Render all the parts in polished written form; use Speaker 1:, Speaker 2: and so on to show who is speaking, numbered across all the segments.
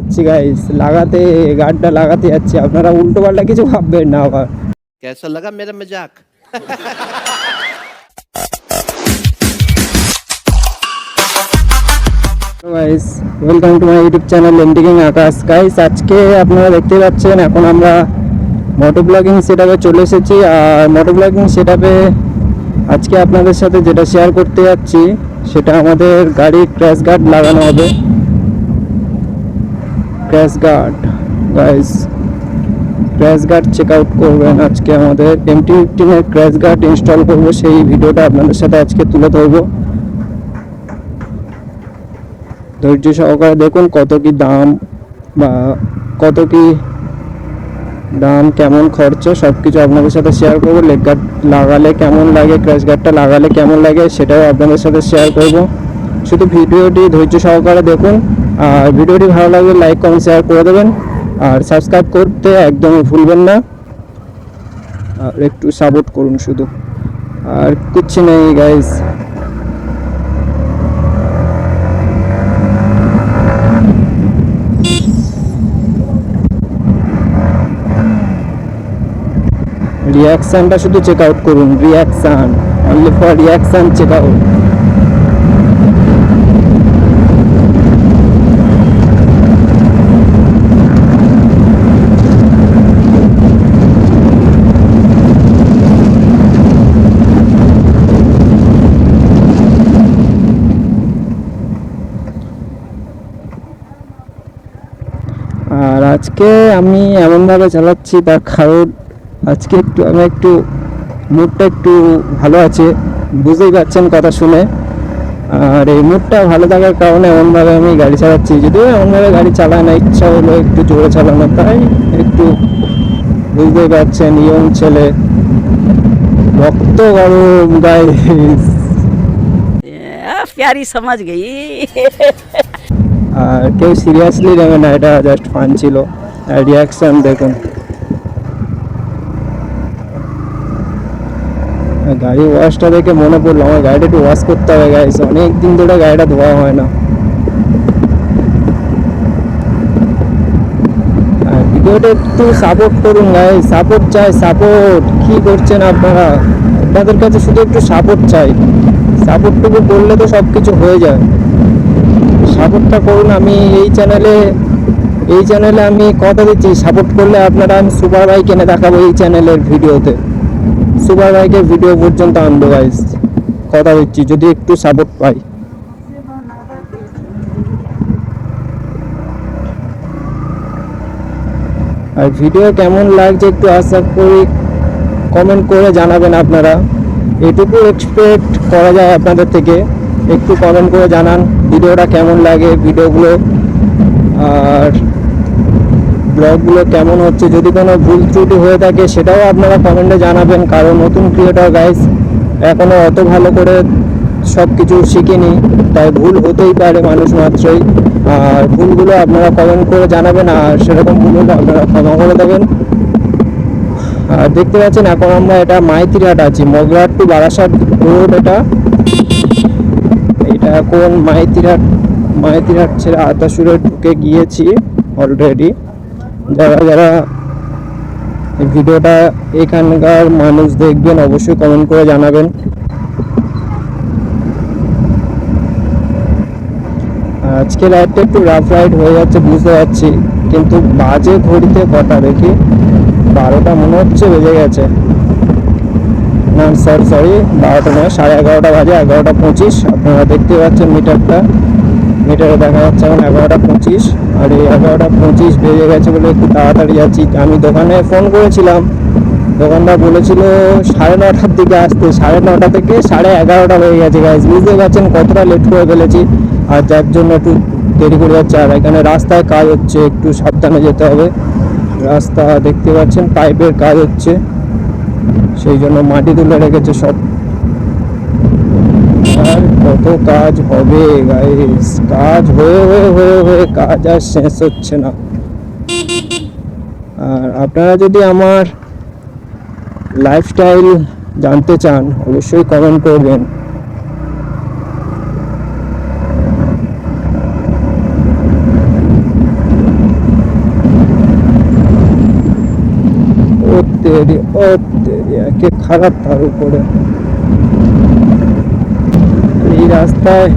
Speaker 1: যাচ্ছি গাইস, গাড়িটা লাগাতে যাচ্ছি। আপনারা উল্টো পাল্টা কিছু ভাববেন না আবার।
Speaker 2: कैसा लगा मेरा मजाक?
Speaker 1: Guys, welcome to my YouTube channel MD King Akash. Guys, আজকে আপনারা দেখতে পাচ্ছেন এখন আমরা মোটো ব্লগিং সেটআপে চলে এসেছি। আর মোটো ব্লগিং সেটআপে আজকে আপনাদের সাথে যেটা শেয়ার করতে যাচ্ছি সেটা আমাদের গাড়ির ক্র্যাশ গার্ড লাগানো হবে। Crash guard guys, crash guard check out করবেন। আজকে আমাদের MT-15 এর ক্র্যাশ গার্ড ইনস্টল করব, সেই ভিডিওটা আপনাদের সাথে আজকে তুলে ধরবো। ধৈর্য সহকারে দেখুন কত কি দাম বা কত কি দাম, কেমন খরচ, সব কিছু আপনাদের সাথে শেয়ার করবো। লেগ গার্ড লাগালে কেমন লাগে, ক্র্যাশ গার্ডটা লাগালে কেমন লাগে সেটাও আপনাদের সাথে শেয়ার করব। শুধু ভিডিওটি ধৈর্য সহকারে দেখুন। আর ভিডিওটি ভালো লাগলে লাইক কমেন্ট শেয়ার করে দেবেন। আর সাবস্ক্রাইব করতে একদমই ভুলবেন না। আর একটু সাপোর্ট করুন শুধু, আর কিচ্ছু নেই গাইস। রিয়াকশনটা শুধু চেক আউট করুন, reaction, only for reaction check out. আর আজকে আমি এমনভাবে চালাচ্ছি তার কারণ আজকে আমি একটু মুডটা একটু ভালো আছে, বুঝতেই পারছেন কথা শুনে। আর এই মুডটা ভালো থাকার কারণে এমনভাবে আমি গাড়ি চালাচ্ছি। যদিও এমনভাবে গাড়ি চালায় না, ইচ্ছা হলো একটু জোরে চালানো, তাই একটু, বুঝতেই পারছেন ইয়ং ছেলে, রক্ত গরম গাইস।
Speaker 3: प्यारी समझ गई।
Speaker 1: আর কেউ সিরিয়াসলি নেবে না, এটা জাস্ট ফান ছিল। আর রিয়াকশন দেখুন। গাড়ি ওয়াশটা দেখে মনে পড়লো আমার গাড়িটা একটু ওয়াশ করতে হবে গাইস, অনেক দিন ধরে গাড়িটা ধোয়া হয় না। আর ভিডিওটা একটু সাপোর্ট করুন গাইস, সাপোর্ট চাই, সাপোর্ট। কি করছেন আপনারা? আপনাদের কাছে শুধু একটু সাপোর্ট চাই। সাপোর্টটুকু করলে তো সব কিছু হয়ে যায়। সাপোর্টটা করুন। আমি এই চ্যানেলে আমি কথা দিচ্ছি, সাপোর্ট করলে আপনারা আমি সুপার বাইক এনে দেখাবো এই চ্যানেলের ভিডিওতে। সুপার বাইকের ভিডিও পর্যন্ত আনবো গাইস, কথা দিচ্ছি, যদি একটু সাপোর্ট পাই। আর ভিডিও কেমন লাগছে একটু আশা করি কমেন্ট করে জানাবেন আপনারা। এটুকু এক্সপেক্ট করা যায় আপনাদের থেকে, একটু কমেন্ট করে জানান ভিডিওটা কেমন লাগে, ভিডিওগুলো আর ব্লগগুলো কেমন হচ্ছে। যদি কোনো ভুল ত্রুটি হয়ে থাকে সেটাও আপনারা কমেন্টে জানাবেন, কারণ নতুন ক্রিয়েটর গাইস, এখনও অত ভালো করে সব কিছু শিখিনি, তাই ভুল হতেই পারে মানুষ মাত্রই। আর ভুলগুলো আপনারা কমেন্ট করে জানাবেন, আর সেরকম ভুল হলে আপনারা ক্ষমা করে দেবেন। আর দেখতে পাচ্ছেন এখন আমরা এটা মাইতিরহাট আছি, মগরাহাট টু বারাসাত রোড। এটা এখন মাইতিরহাট ছেড়ে আতাসুরে ঢুকে গিয়েছি অলরেডি। যারা ভিডিওটা এখানকার মানুষ দেখবেন অবশ্যই কমেন্ট করে জানাবেন। আজকে রাইডটা একটু রাফ রাইড হয়ে যাচ্ছে বুঝতে পারছি, কিন্তু বাজে ঘড়িতে কটা দেখি, 12টা মনে হচ্ছে বেজে গেছে। না সরি 12টা নয়, 11:30 বাজে, 11:25। আপনারা দেখতে পাচ্ছেন মিটারে দেখা যাচ্ছে এখন 11:25। আর এই 11:25 বেজে গেছে বলে একটু তাড়াতাড়ি যাচ্ছি। আমি দোকানে ফোন করেছিলাম, দোকানদার বলেছিল 9:30টার দিকে আসতে, 9:30 থেকে 11:30 হয়ে গেছে গাইস। বুঝতে পারছেন কতটা লেট করে ফেলেছি, আর যার জন্য একটু দেরি করে যাচ্ছে। আর এখানে রাস্তায় কাজ হচ্ছে, একটু সাবধানে যেতে হবে। রাস্তা দেখতে পাচ্ছেন পাইপের কাজ হচ্ছে, সেই জন্য মাটি তুলে রেখেছে সব। আর কত কাজ হবে গাইস, কাজ হয়ে কাজ আর শেষ হচ্ছে না। আর আপনারা যদি আমার লাইফস্টাইল জানতে চান অবশ্যই কমেন্ট করবেন। তেরি ও তেরি একে খারাপ তার উপরে। এই রাস্তায়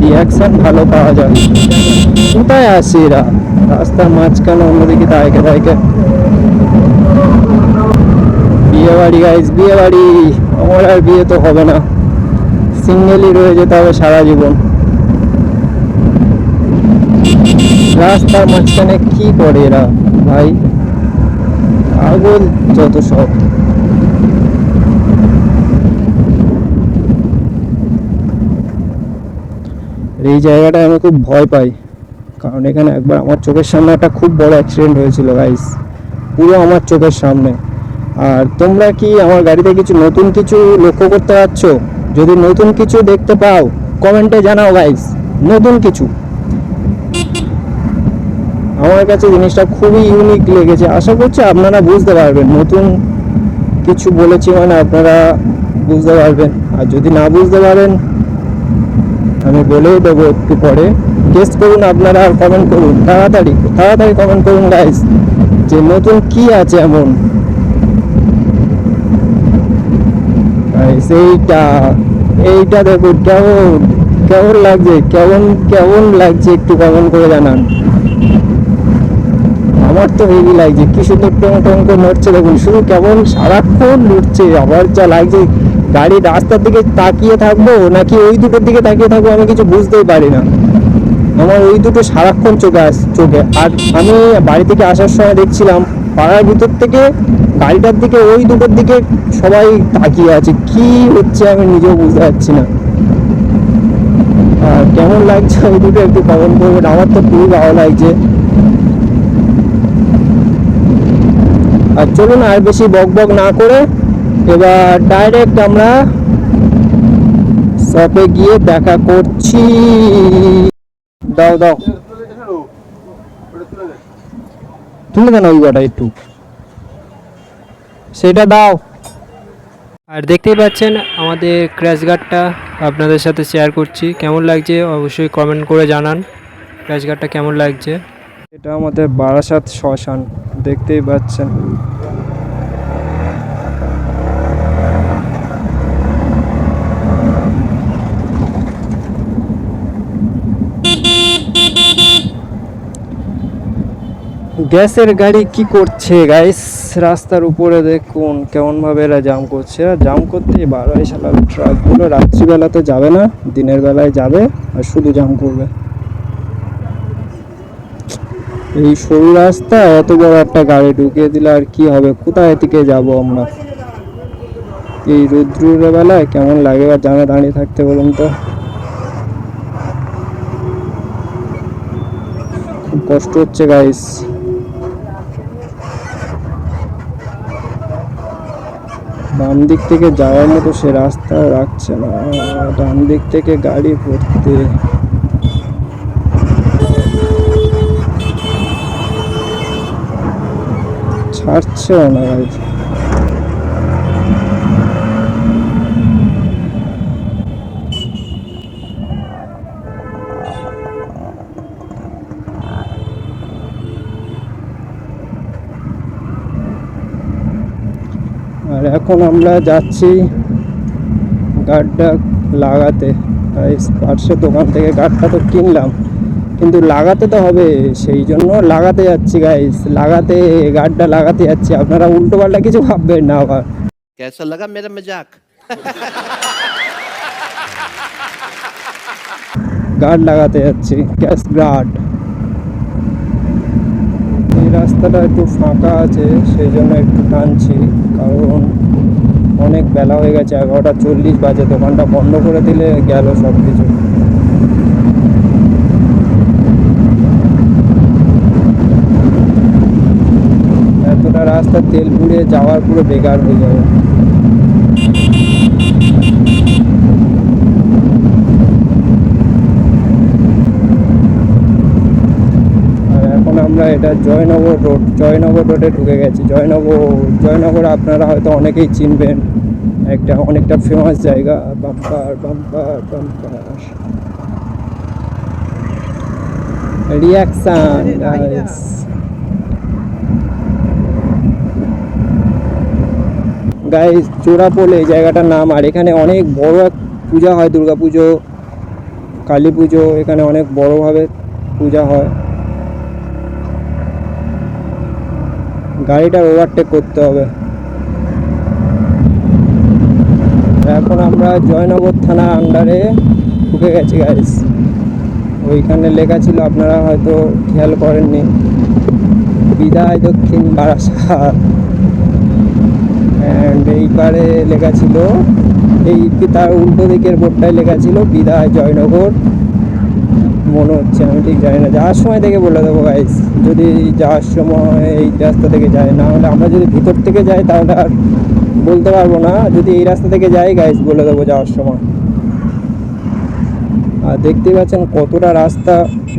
Speaker 1: রিয়াকশন ভালো পাওয়া যায়। কোথায় আসে এরা? রাস্তার মাঝখানে অন্যদিকে দায়কে দায়কে বিয়ে বাড়ি গাইস, বিয়ে বাড়ি। আমার আর বিয়ে তো হবে না, সিঙ্গেলই রয়ে যেতে হবে সারা জীবন। রাস্তার মাঝখানে কি করে এরা ভাই, পাগল যত সব। এই জায়গাটায় আমি খুব ভয় পাই, কারণ এখানে একবার আমার চোখের সামনে একটা খুব বড় অ্যাক্সিডেন্ট হয়েছিল গাইস, পুরো আমার চোখের সামনে। আর তোমরা কি আমার গাড়িতে কিছু নতুন কিছু লক্ষ্য করতে পারছো? যদি নতুন কিছু দেখতে পাও কমেন্টে জানাও গাইস, নতুন কিছু। আমার কাছে জিনিসটা খুবই ইউনিক লেগেছে, আশা করছি আপনারা বুঝতে পারবেন। নতুন কিছু বলেছি মানে আপনারা বুঝতে পারবেন, আর যদি না বুঝতে পারেন আমি বলেই দেবো একটু পরে। গেস করুন আপনারা আর কমেন্ট করুন, তাড়াতাড়ি তাড়াতাড়ি কমেন্ট করুন গাইস, যে নতুন কি আছে এমন। গাইস এইটা এইটা দেখুন, কেমন কেমন লাগছে, কেমন কেমন লাগছে একটু কমেন্ট করে জানান। আমার তো হেভি লাগছে, কি সুন্দর টং টং করে নড়ছে দেখুন, শুধু কেমন সারাক্ষণ লুটছে। আমার যা লাগছে, গাড়ি রাস্তার দিকে তাকিয়ে থাকবো নাকি ওই দুটোর দিকে তাকিয়ে থাকবো আমি কিছু বুঝতেই পারি না। আমার ওই দুটো সারাক্ষণ চোখে। আর আমি বাড়ি থেকে আসার সময় দেখছিলাম পাড়ার ভিতর থেকে গাড়িটার দিকে ওই দুটোর দিকে সবাই তাকিয়ে আছে, কি হচ্ছে আমি নিজেও বুঝতে পারছি না। আর কেমন লাগছে ওই দুটো একটু কমেন্ট করবেন, আমার তো খুবই ভালো লাগছে। আর চলুন আর বেশি বক বক না করে এবার ডাইরেক্ট আমরা শপে গিয়ে দেখা করছি। দাও দাও, তুলে দেন ওই কটা একটু, সেটা দাও।
Speaker 3: আর দেখতেই পাচ্ছেন আমাদের ক্র্যাশ গার্ডটা আপনাদের সাথে শেয়ার করছি, কেমন লাগছে অবশ্যই কমেন্ট করে জানান ক্র্যাশ গার্ডটা কেমন লাগছে।
Speaker 1: এটা আমাদের বারাসাত শ্মশান, দেখতেই পাচ্ছেন। গ্যাসের গাড়ি কি করছে গাইস রাস্তার উপরে, দেখুন কেমন ভাবে এরা জাম করছে। এরা জাম করতে বারোই সালার ট্রাকগুলো রাত্রিবেলাতে যাবে না, দিনের বেলায় যাবে আর শুধু জাম করবে। এই সরু রাস্তা এত বড় একটা গাড়ি ঢুকিয়ে দিলে আর কি হবে, কোথায় থেকে যাব আমরা এই রৌদ্রের বেলায়? কেমন লাগে আর জামে দাঁড়িয়ে থাকতে বলুন তো, খুব কষ্ট হচ্ছে গাইস। বাম দিক থেকে যাওয়ার মতো সে রাস্তাও রাখছে না, ডান দিক থেকে গাড়ি ভর্তি। ছাড়ছেও না গাড়ি। আর এখন আমরা যাচ্ছি গাড়িটা লাগাতে। পার্শ্বের দোকান থেকে গাড়িটা তো কিনলাম, কিন্তু লাগাতে তো হবে, সেই জন্য লাগাতে যাচ্ছি গাইস, লাগাতে গাড়িটা লাগাতে যাচ্ছি। আপনারা উল্টো পাল্টা কিছু ভাববেন না আবার।
Speaker 2: कैसा लगा मेरा मजाक?
Speaker 1: গার্ড লাগাতে যাচ্ছি, গ্যাস গার্ড। এই রাস্তাটা একটু ফাঁকা আছে সেই জন্য একটু টানছি, কারণ অনেক বেলা হয়ে গেছে, 11:40 বাজে। দোকানটা বন্ধ করে দিলে গেল সব কিছু। এতটা রাস্তা তেল পুড়িয়ে যাওয়ার পুরো বেকার হয়ে যাবে। আর এখন আমরা এটা জয়নগর রোডে ঢুকে গেছি। জয়নগর আপনারা হয়তো অনেকেই চিনবেন, অনেকটা ফেমাস জায়গা। Bumper bumper bumper reaction guys. Guys Chorapol এই জায়গাটার নাম। আর এখানে অনেক বড় এক পূজা হয়, দুর্গা পুজো, কালী পুজো, এখানে অনেক বড়োভাবে পূজা হয়। গাড়িটা ওভারটেক করতে হবে। এখন আমরা জয়নগর থানার আন্ডারে ঢুকে গেছি গাইস। ওইখানে লেখা ছিল, আপনারা হয়তো খেয়াল করেননি, বিদায় দক্ষিণ বারাসাত। অ্যান্ড এইবারে লেখা ছিল, এই তার উল্টো দিকের বোর্ডটায় লেখা ছিল বিদায় জয়নগর মনে হচ্ছে, আমি ঠিক জানি না। যাওয়ার সময় থেকে বলে দেবো গাইস, যদি যাওয়ার সময় এই রাস্তা থেকে যায়, না হলে আমরা যদি ভিতর থেকে যাই তাহলে আর বলতে পারবো না। যদি এই রাস্তা থেকে যাই গাইস বলে দেবো যাওয়ার সময়। আর দেখতেই পাচ্ছেন কতটা রাস্তা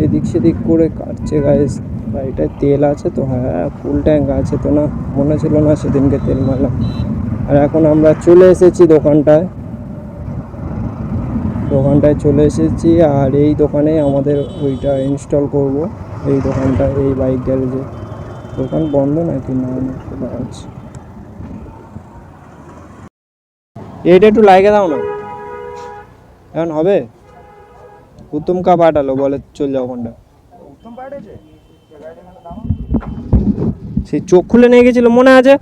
Speaker 1: এদিক সেদিক করে কাটছে গাইস। গাড়িটায় তেল আছে তো? হ্যাঁ, ফুল ট্যাঙ্ক আছে তো। না, মনে ছিল না, সেদিনকে তেল মারলাম। আর এখন আমরা চলে এসেছি দোকানটায় চলে এসেছি। আর এই দোকানে আমাদের ওইটা ইনস্টল করব। এই দোকানটা, এই বাইক গ্যারেজে। দোকান বন্ধ নাকি না খোলা আছে? এটা একটু লাগিয়ে দাও না, এখন হবে? উত্তম কা পাঠালো, বলে চল যাও কোনটা। সেই চোখ খুলে নিয়ে গেছিল মনে আছে?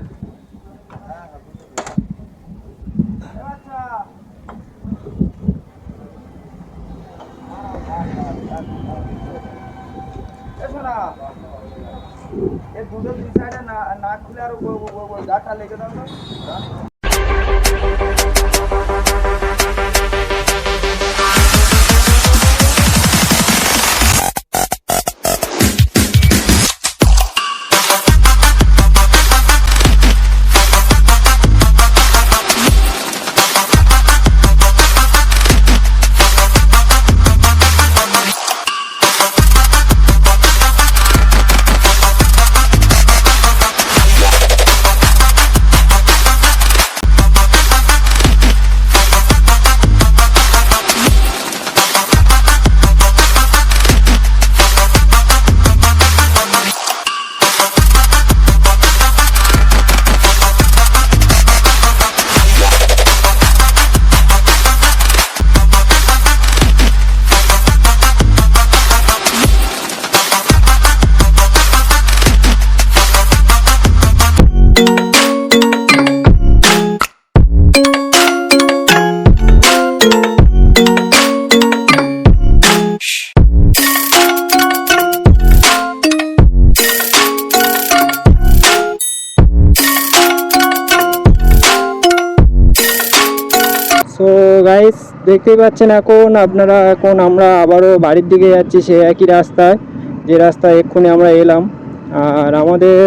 Speaker 1: সো গাইস দেখতেই পাচ্ছেন এখন আমরা আবারও বাড়ির দিকে যাচ্ছি, সেই একই রাস্তায় যে রাস্তায় এক্ষুনি আমরা এলাম। আর আমাদের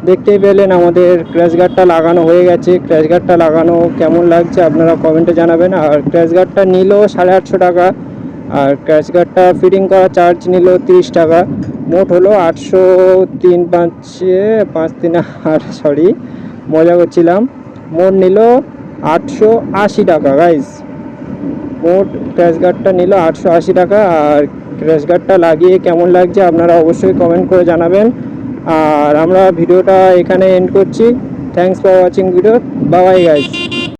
Speaker 1: দেখতেই পেলেন আমাদের ক্র্যাশ গার্ডটা লাগানো হয়ে গেছে। ক্র্যাশ গার্ডটা লাগানো কেমন লাগছে আপনারা কমেন্টে জানাবেন। আর ক্র্যাশ গার্ডটা নিল 850 টাকা, আর ক্র্যাশ গার্ডটা ফিটিং করা চার্জ নিল 30 টাকা। মোট হলো 803 5 3 সরি মজা করছিলাম। মোট নিল 880 টাকা গাইস। মোট ক্র্যাশ গার্ডটা নিল 880 টাকা। আর ক্র্যাশ গার্ডটা লাগিয়ে কেমন লাগছে আপনারা অবশ্যই কমেন্ট করে জানাবেন। আর আমরা ভিডিওটা এখানে এন্ড করছি। Thanks for watching video. Bye bye guys.